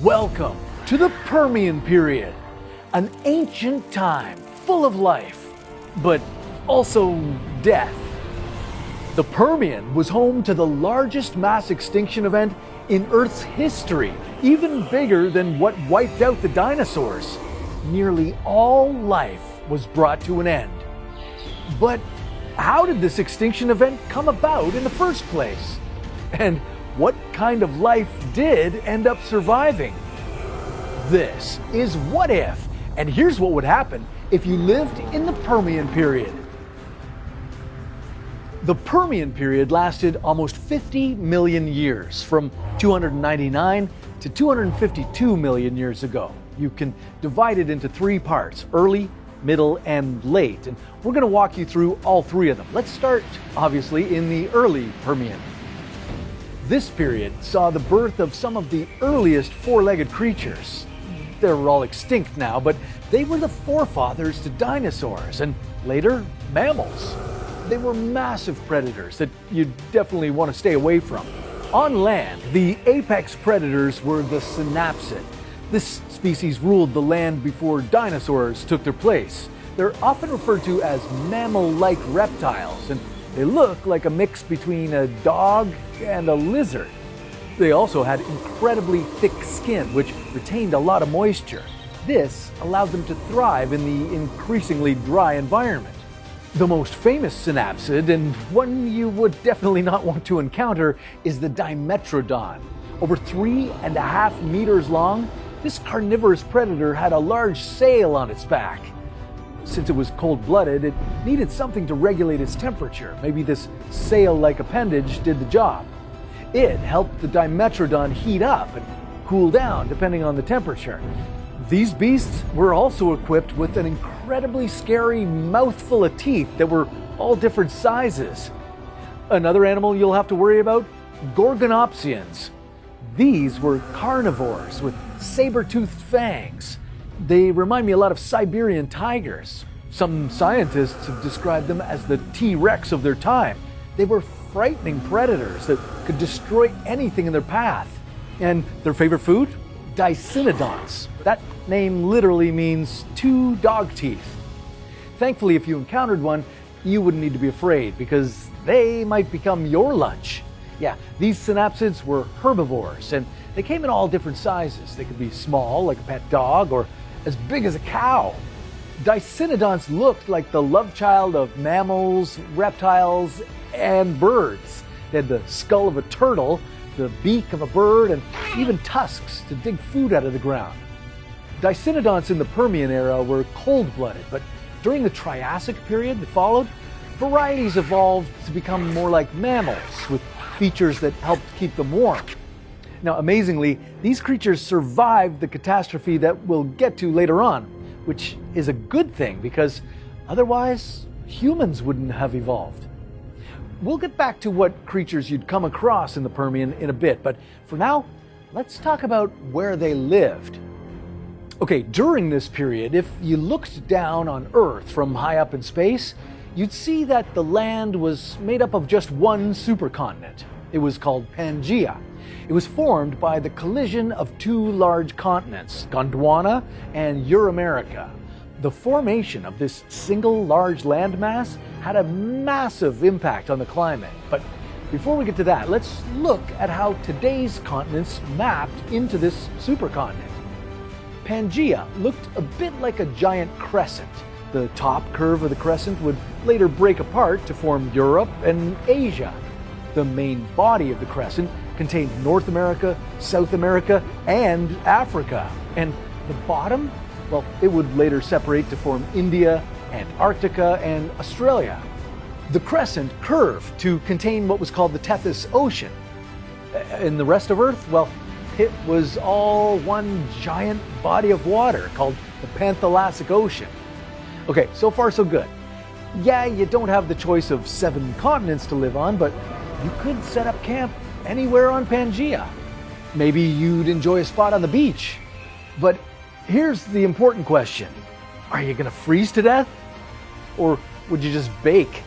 Welcome to the Permian period, an ancient time full of life, but also death. The Permian was home to the largest mass extinction event in Earth's history, even bigger than what wiped out the dinosaurs. Nearly all life was brought to an end. But how did this extinction event come about in the first place? And what kind of life did end up surviving? This is What If, and here's what would happen if you lived in the Permian period. The Permian period lasted almost 50 million years, from 299 to 252 million years ago. You can divide it into three parts: early, middle, and late. And we're going to walk you through all three of them. Let's start, obviously, in the early Permian. This period saw the birth of some of the earliest four-legged creatures. They're all extinct now, but they were the forefathers to dinosaurs and later mammals. They were massive predators that you definitely want to stay away from. On land, the apex predators were the synapsid. This species ruled the land before dinosaurs took their place. They're often referred to as mammal-like reptiles, and they look like a mix between a dog and a lizard. They also had incredibly thick skin, which retained a lot of moisture. This allowed them to thrive in the increasingly dry environment. The most famous synapsid, and one you would definitely not want to encounter, is the Dimetrodon. Over 3.5 meters long, this carnivorous predator had a large sail on its back. Since it was cold-blooded, it needed something to regulate its temperature. Maybe this sail-like appendage did the job. It helped the Dimetrodon heat up and cool down depending on the temperature. These beasts were also equipped with an incredibly scary mouthful of teeth that were all different sizes. Another animal you'll have to worry about? Gorgonopsians. These were carnivores with saber-toothed fangs. They remind me a lot of Siberian tigers. Some scientists have described them as the T-Rex of their time. They were frightening predators that could destroy anything in their path. And their favorite food? Dicynodonts. That name literally means two dog teeth. Thankfully, if you encountered one, you wouldn't need to be afraid because they might become your lunch. Yeah, these synapsids were herbivores, and they came in all different sizes. They could be small, like a pet dog, or as big as a cow. Dicynodonts looked like the love child of mammals, reptiles, and birds. They had the skull of a turtle, the beak of a bird, and even tusks to dig food out of the ground. Dicynodonts in the Permian era were cold-blooded, but during the Triassic period that followed, varieties evolved to become more like mammals, with features that helped keep them warm. Now, amazingly, these creatures survived the catastrophe that we'll get to later on, which is a good thing because otherwise humans wouldn't have evolved. We'll get back to what creatures you'd come across in the Permian in a bit, but for now, let's talk about where they lived. Okay, during this period, if you looked down on Earth from high up in space, you'd see that the land was made up of just one supercontinent. It was called Pangaea. It was formed by the collision of two large continents, Gondwana and Euramerica. The formation of this single large landmass had a massive impact on the climate. But before we get to that, let's look at how today's continents mapped into this supercontinent. Pangaea looked a bit like a giant crescent. The top curve of the crescent would later break apart to form Europe and Asia. The main body of the crescent contained North America, South America, and Africa. And the bottom, well, it would later separate to form India, Antarctica, and Australia. The crescent curved to contain what was called the Tethys Ocean. And the rest of Earth, well, it was all one giant body of water called the Panthalassic Ocean. Okay, so far so good. Yeah, you don't have the choice of 7 continents to live on, but you could set up camp anywhere on Pangaea. Maybe you'd enjoy a spot on the beach. But here's the important question. Are you gonna freeze to death? Or would you just bake?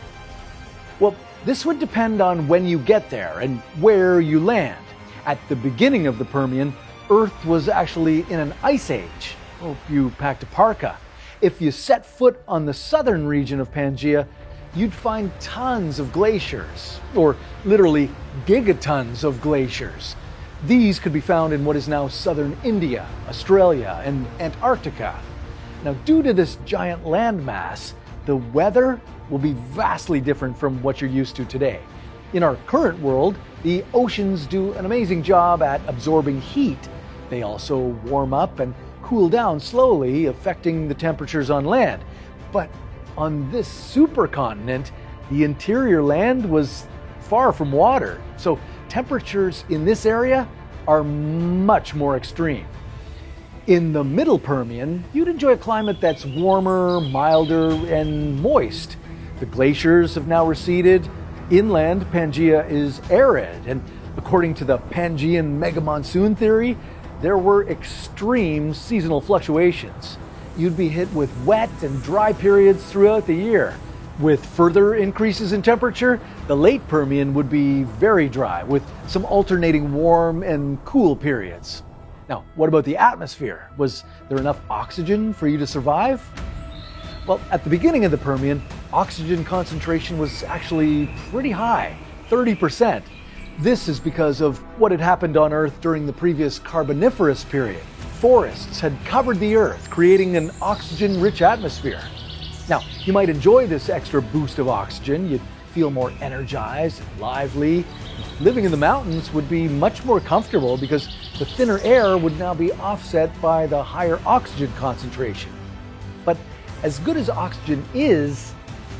Well, this would depend on when you get there and where you land. At the beginning of the Permian, Earth was actually in an ice age. Hope you packed a parka. If you set foot on the southern region of Pangaea, you'd find tons of glaciers, or literally gigatons of glaciers. These could be found in what is now southern India, Australia, and Antarctica. Now, due to this giant landmass, the weather will be vastly different from what you're used to today. In our current world, the oceans do an amazing job at absorbing heat. They also warm up and cool down slowly, affecting the temperatures on land. But on this supercontinent, the interior land was far from water, so temperatures in this area are much more extreme. In the middle Permian, you'd enjoy a climate that's warmer, milder, and moist. The glaciers have now receded. Inland, Pangaea is arid, and according to the Pangaean mega monsoon theory, there were extreme seasonal fluctuations. You'd be hit with wet and dry periods throughout the year. With further increases in temperature, the late Permian would be very dry, with some alternating warm and cool periods. Now, what about the atmosphere? Was there enough oxygen for you to survive? Well, at the beginning of the Permian, oxygen concentration was actually pretty high, 30%. This is because of what had happened on Earth during the previous Carboniferous period. Forests had covered the Earth, creating an oxygen-rich atmosphere. Now, you might enjoy this extra boost of oxygen. You'd feel more energized and lively. Living in the mountains would be much more comfortable because the thinner air would now be offset by the higher oxygen concentration. But as good as oxygen is,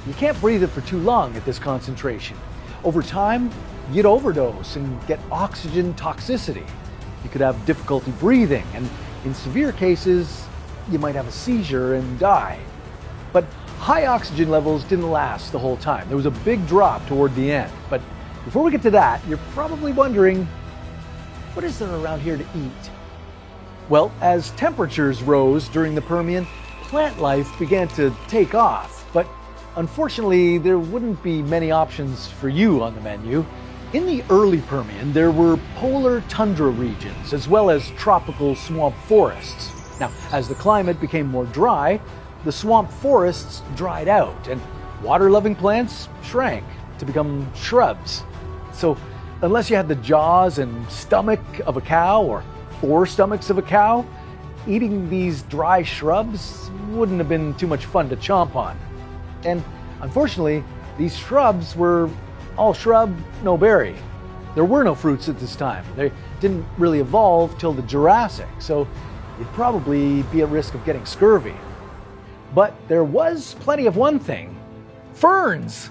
you can't breathe it for too long at this concentration. Over time, you'd overdose and get oxygen toxicity. You could have difficulty breathing, and in severe cases, you might have a seizure and die. But high oxygen levels didn't last the whole time. There was a big drop toward the end. But before we get to that, you're probably wondering, what is there around here to eat? Well, as temperatures rose during the Permian, plant life began to take off. But unfortunately, there wouldn't be many options for you on the menu. In the early Permian, there were polar tundra regions, as well as tropical swamp forests. Now, as the climate became more dry, the swamp forests dried out, and water-loving plants shrank to become shrubs. So, unless you had the jaws and stomach of a cow, or 4 stomachs of a cow, eating these dry shrubs wouldn't have been too much fun to chomp on. And unfortunately, these shrubs were all shrub, no berry. There were no fruits at this time. They didn't really evolve till the Jurassic, so you'd probably be at risk of getting scurvy. But there was plenty of one thing: ferns.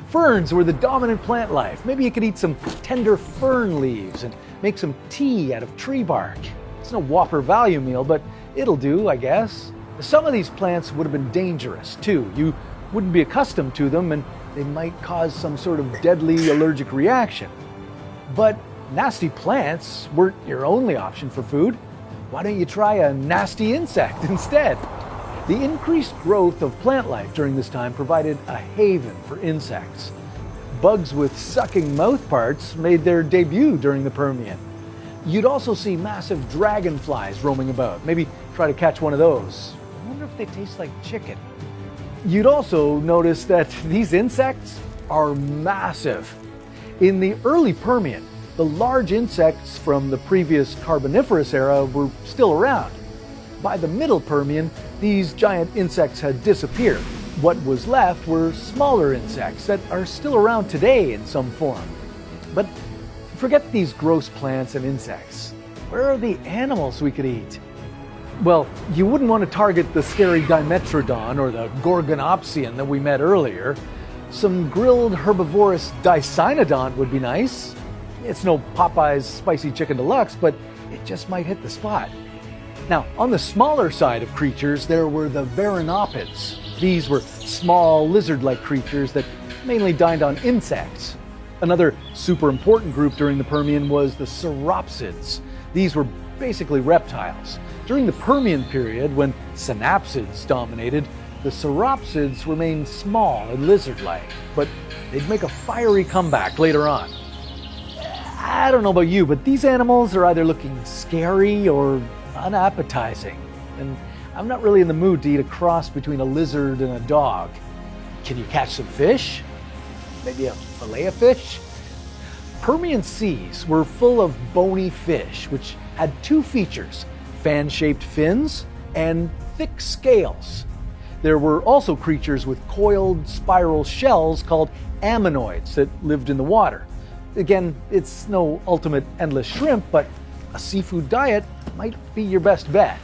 Ferns were the dominant plant life. Maybe you could eat some tender fern leaves and make some tea out of tree bark. It's no whopper value meal, but it'll do, I guess. Some of these plants would have been dangerous too. You wouldn't be accustomed to them, and they might cause some sort of deadly allergic reaction. But nasty plants weren't your only option for food. Why don't you try a nasty insect instead? The increased growth of plant life during this time provided a haven for insects. Bugs with sucking mouth parts made their debut during the Permian. You'd also see massive dragonflies roaming about. Maybe try to catch one of those. I wonder if they taste like chicken. You'd also notice that these insects are massive. In the early Permian, the large insects from the previous Carboniferous era were still around. By the middle Permian, these giant insects had disappeared. What was left were smaller insects that are still around today in some form. But forget these gross plants and insects. Where are the animals we could eat? Well, you wouldn't want to target the scary Dimetrodon or the Gorgonopsian that we met earlier. Some grilled herbivorous Dicynodont would be nice. It's no Popeye's Spicy Chicken Deluxe, but it just might hit the spot. Now, on the smaller side of creatures, there were the Varanopids. These were small lizard-like creatures that mainly dined on insects. Another super important group during the Permian was the Sauropsids. These were basically reptiles. During the Permian period, when synapsids dominated, the Sauropsids remained small and lizard-like, but they'd make a fiery comeback later on. I don't know about you, but these animals are either looking scary or unappetizing. And I'm not really in the mood to eat a cross between a lizard and a dog. Can you catch some fish? Maybe a fillet of fish? Permian seas were full of bony fish, which had two features: fan-shaped fins and thick scales. There were also creatures with coiled spiral shells called ammonoids that lived in the water. Again, it's no ultimate endless shrimp, but a seafood diet might be your best bet.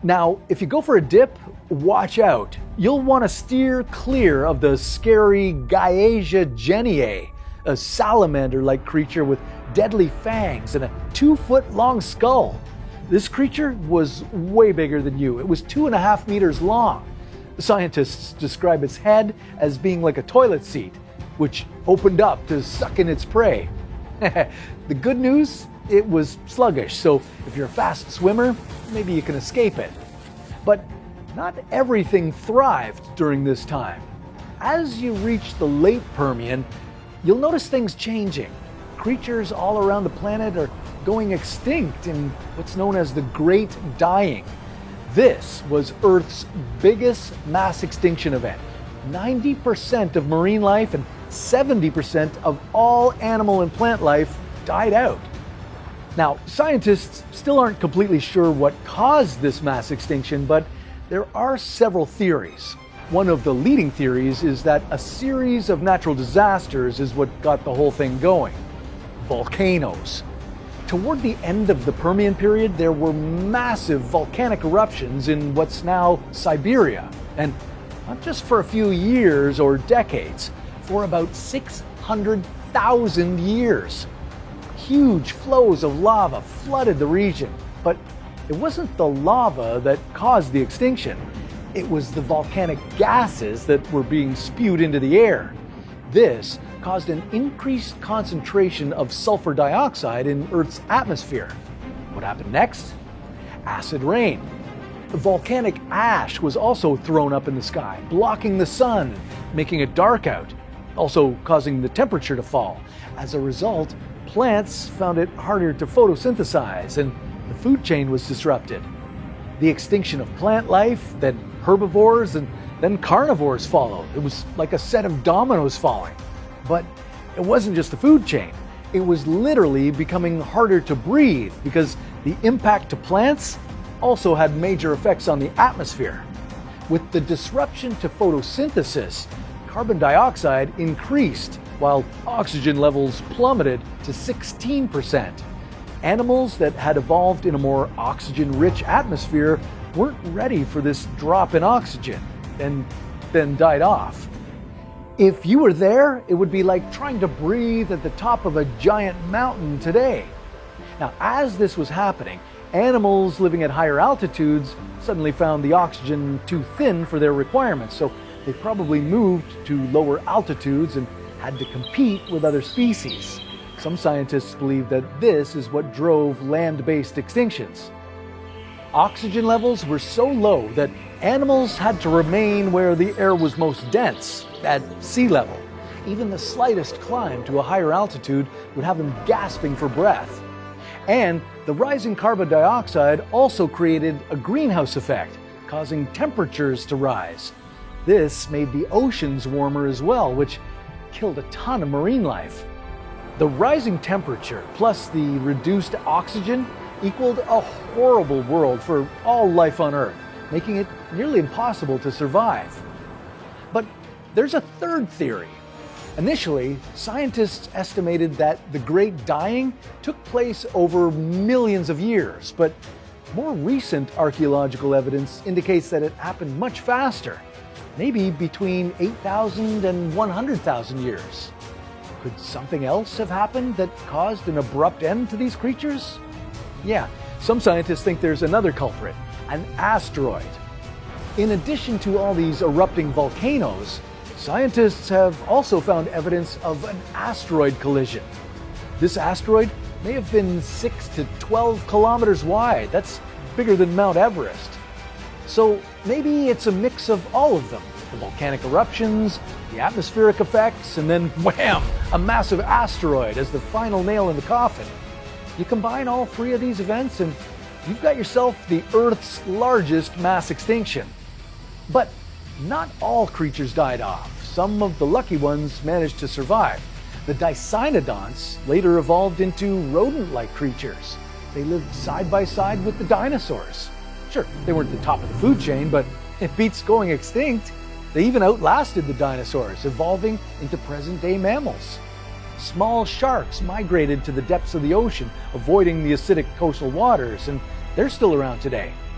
Now, if you go for a dip, watch out. You'll want to steer clear of the scary Gyaesia geniae, a salamander-like creature with deadly fangs and a 2-foot-long skull. This creature was way bigger than you. It was 2.5 meters long. Scientists describe its head as being like a toilet seat, which opened up to suck in its prey. The good news? It was sluggish, so if you're a fast swimmer, maybe you can escape it. But not everything thrived during this time. As you reach the late Permian, you'll notice things changing. Creatures all around the planet are going extinct in what's known as the Great Dying. This was Earth's biggest mass extinction event. 90% of marine life and 70% of all animal and plant life died out. Now, scientists still aren't completely sure what caused this mass extinction, but there are several theories. One of the leading theories is that a series of natural disasters is what got the whole thing going. Volcanoes. Toward the end of the Permian period, there were massive volcanic eruptions in what's now Siberia, and not just for a few years or decades, for about 600,000 years. Huge flows of lava flooded the region, but it wasn't the lava that caused the extinction. It was the volcanic gases that were being spewed into the air. This caused an increased concentration of sulfur dioxide in Earth's atmosphere. What happened next? Acid rain. Volcanic ash was also thrown up in the sky, blocking the sun, making it dark out, also causing the temperature to fall. As a result, plants found it harder to photosynthesize, and the food chain was disrupted. The extinction of plant life, then herbivores, and then carnivores followed. It was like a set of dominoes falling. But it wasn't just the food chain. It was literally becoming harder to breathe because the impact to plants also had major effects on the atmosphere. With the disruption to photosynthesis, carbon dioxide increased while oxygen levels plummeted to 16%. Animals that had evolved in a more oxygen-rich atmosphere weren't ready for this drop in oxygen and then died off. If you were there, it would be like trying to breathe at the top of a giant mountain today. Now, as this was happening, animals living at higher altitudes suddenly found the oxygen too thin for their requirements, so they probably moved to lower altitudes and had to compete with other species. Some scientists believe that this is what drove land-based extinctions. Oxygen levels were so low that animals had to remain where the air was most dense, at sea level. Even the slightest climb to a higher altitude would have them gasping for breath. And the rising carbon dioxide also created a greenhouse effect, causing temperatures to rise. This made the oceans warmer as well, which killed a ton of marine life. The rising temperature plus the reduced oxygen equaled a horrible world for all life on Earth, making it nearly impossible to survive. But there's a third theory. Initially, scientists estimated that the Great Dying took place over millions of years, but more recent archaeological evidence indicates that it happened much faster, maybe between 8,000 and 100,000 years. Could something else have happened that caused an abrupt end to these creatures? Yeah, some scientists think there's another culprit, an asteroid. In addition to all these erupting volcanoes, scientists have also found evidence of an asteroid collision. This asteroid may have been 6 to 12 kilometers wide. That's bigger than Mount Everest. So maybe it's a mix of all of them. The volcanic eruptions, the atmospheric effects, and then wham! A massive asteroid as the final nail in the coffin. You combine all three of these events and you've got yourself the Earth's largest mass extinction. But not all creatures died off. Some of the lucky ones managed to survive. The dicynodonts later evolved into rodent-like creatures. They lived side by side with the dinosaurs. Sure, they weren't the top of the food chain, but it beats going extinct. They even outlasted the dinosaurs, evolving into present-day mammals. Small sharks migrated to the depths of the ocean, avoiding the acidic coastal waters, and they're still around today.